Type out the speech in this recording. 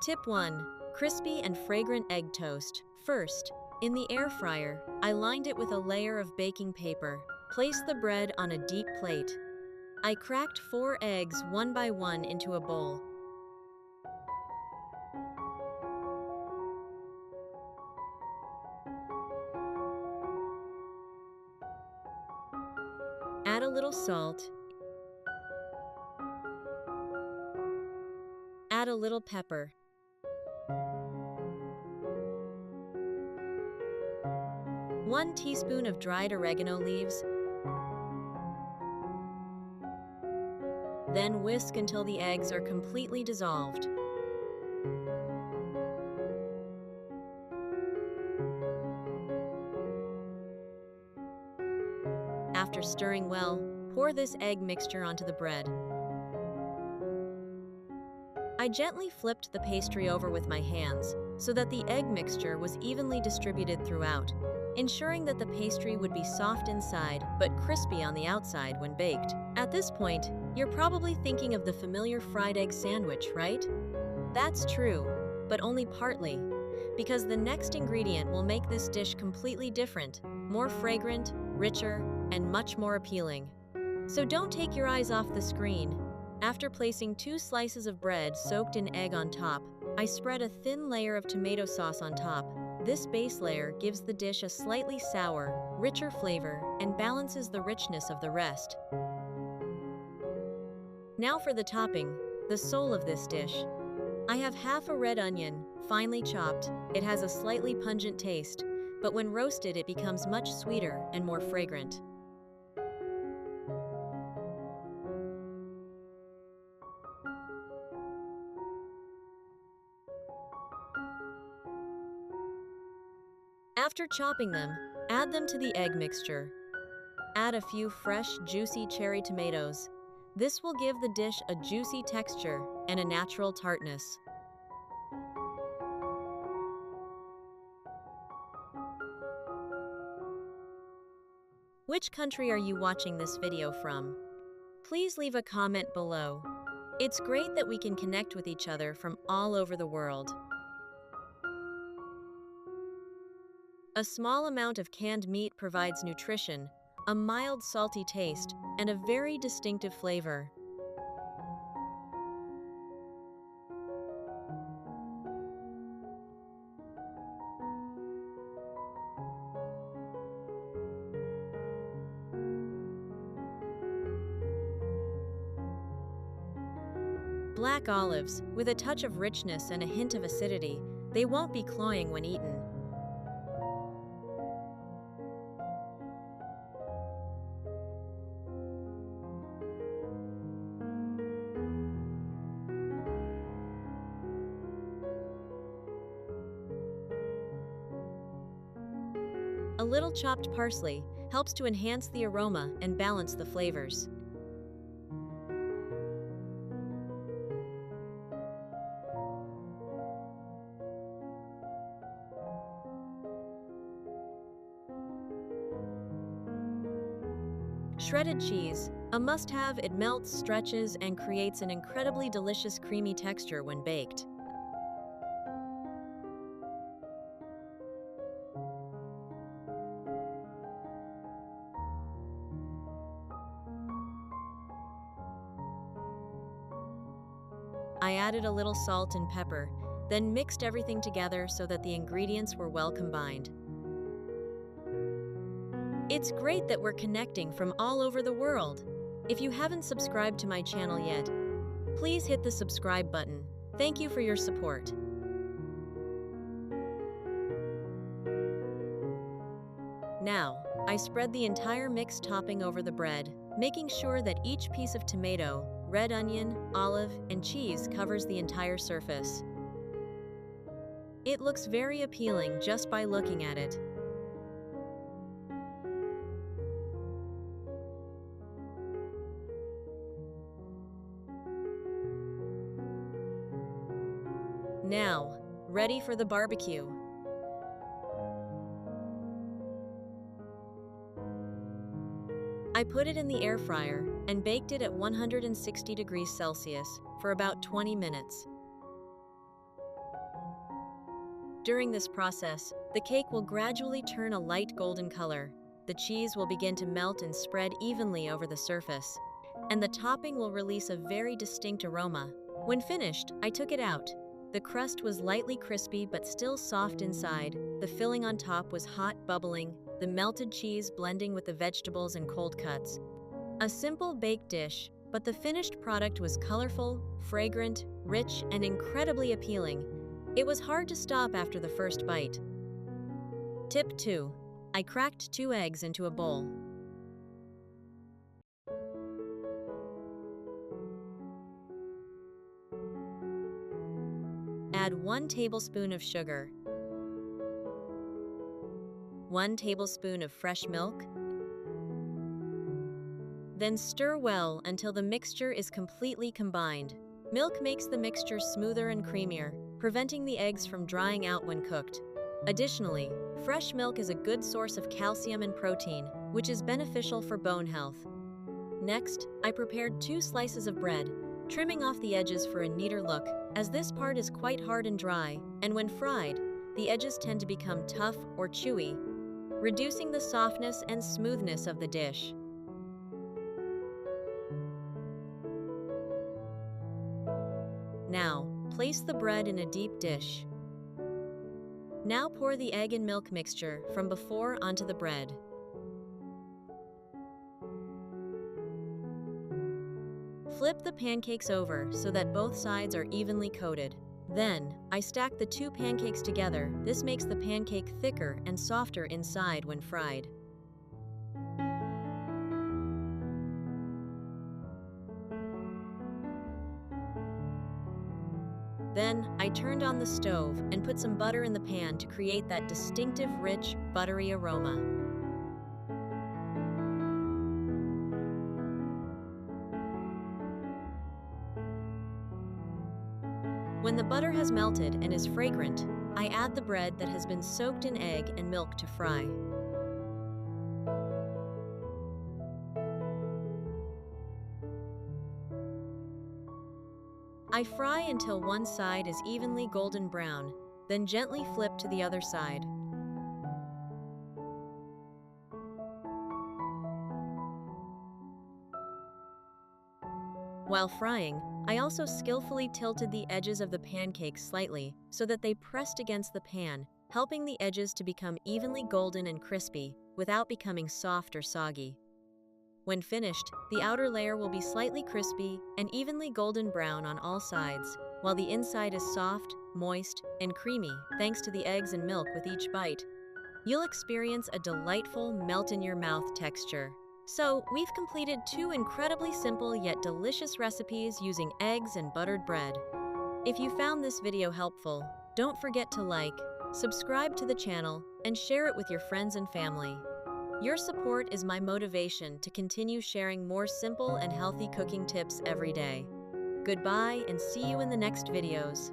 Tip 1. Crispy and fragrant egg toast. First, in the air fryer, I lined it with a layer of baking paper. Place the bread on a deep plate. I cracked 4 eggs one by one into a bowl. Add a little salt. Add a little pepper. One teaspoon of dried oregano leaves. Then whisk until the eggs are completely dissolved. After stirring well, pour this egg mixture onto the bread. I gently flipped the pastry over with my hands so that the egg mixture was evenly distributed throughout, ensuring that the pastry would be soft inside but crispy on the outside when baked. At this point, you're probably thinking of the familiar fried egg sandwich, right? That's true, but only partly, because the next ingredient will make this dish completely different, more fragrant, richer, and much more appealing. So don't take your eyes off the screen. After placing 2 slices of bread soaked in egg on top, I spread a thin layer of tomato sauce on top. This base layer gives the dish a slightly sour, richer flavor and balances the richness of the rest. Now for the topping, the soul of this dish. I have half a red onion, finely chopped. It has a slightly pungent taste, but when roasted it becomes much sweeter and more fragrant. After chopping them, add them to the egg mixture. Add a few fresh, juicy cherry tomatoes. This will give the dish a juicy texture and a natural tartness. Which country are you watching this video from? Please leave a comment below. It's great that we can connect with each other from all over the world. A small amount of canned meat provides nutrition, a mild salty taste, and a very distinctive flavor. Black olives, with a touch of richness and a hint of acidity, they won't be cloying when eaten. A little chopped parsley helps to enhance the aroma and balance the flavors. Shredded cheese, a must-have. It melts, stretches, and creates an incredibly delicious creamy texture when baked. I added a little salt and pepper, then mixed everything together so that the ingredients were well combined. It's great that we're connecting from all over the world. If you haven't subscribed to my channel yet, please hit the subscribe button. Thank you for your support. Now, I spread the entire mixed topping over the bread, making sure that each piece of tomato, red onion, olive, and cheese covers the entire surface. It looks very appealing just by looking at it. Now, ready for the barbecue. I put it in the air fryer and baked it at 160 degrees Celsius for about 20 minutes. During this process, the cake will gradually turn a light golden color. The cheese will begin to melt and spread evenly over the surface, and the topping will release a very distinct aroma. When finished, I took it out. The crust was lightly crispy but still soft inside. The filling on top was hot, bubbling, the melted cheese blending with the vegetables and cold cuts. A simple baked dish, but the finished product was colorful, fragrant, rich, and incredibly appealing. It was hard to stop after the first bite. Tip 2. I cracked 2 eggs into a bowl. Add 1 tablespoon of sugar, 1 tablespoon of fresh milk, then stir well until the mixture is completely combined. Milk makes the mixture smoother and creamier, preventing the eggs from drying out when cooked. Additionally, fresh milk is a good source of calcium and protein, which is beneficial for bone health. Next, I prepared 2 slices of bread, trimming off the edges for a neater look, as this part is quite hard and dry, and when fried, the edges tend to become tough or chewy, reducing the softness and smoothness of the dish. Now, place the bread in a deep dish. Now pour the egg and milk mixture from before onto the bread. Flip the pancakes over so that both sides are evenly coated. Then, I stack the 2 pancakes together. This makes the pancake thicker and softer inside when fried. Then, I turned on the stove and put some butter in the pan to create that distinctive, rich, buttery aroma. When the butter has melted and is fragrant, I add the bread that has been soaked in egg and milk to fry. I fry until one side is evenly golden brown, then gently flip to the other side. While frying, I also skillfully tilted the edges of the pancakes slightly so that they pressed against the pan, helping the edges to become evenly golden and crispy without becoming soft or soggy. When finished, the outer layer will be slightly crispy and evenly golden brown on all sides, while the inside is soft, moist, and creamy thanks to the eggs and milk with each bite. You'll experience a delightful melt-in-your-mouth texture. So, we've completed 2 incredibly simple yet delicious recipes using eggs and buttered bread. If you found this video helpful, don't forget to like, subscribe to the channel, and share it with your friends and family. Your support is my motivation to continue sharing more simple and healthy cooking tips every day. Goodbye and see you in the next videos.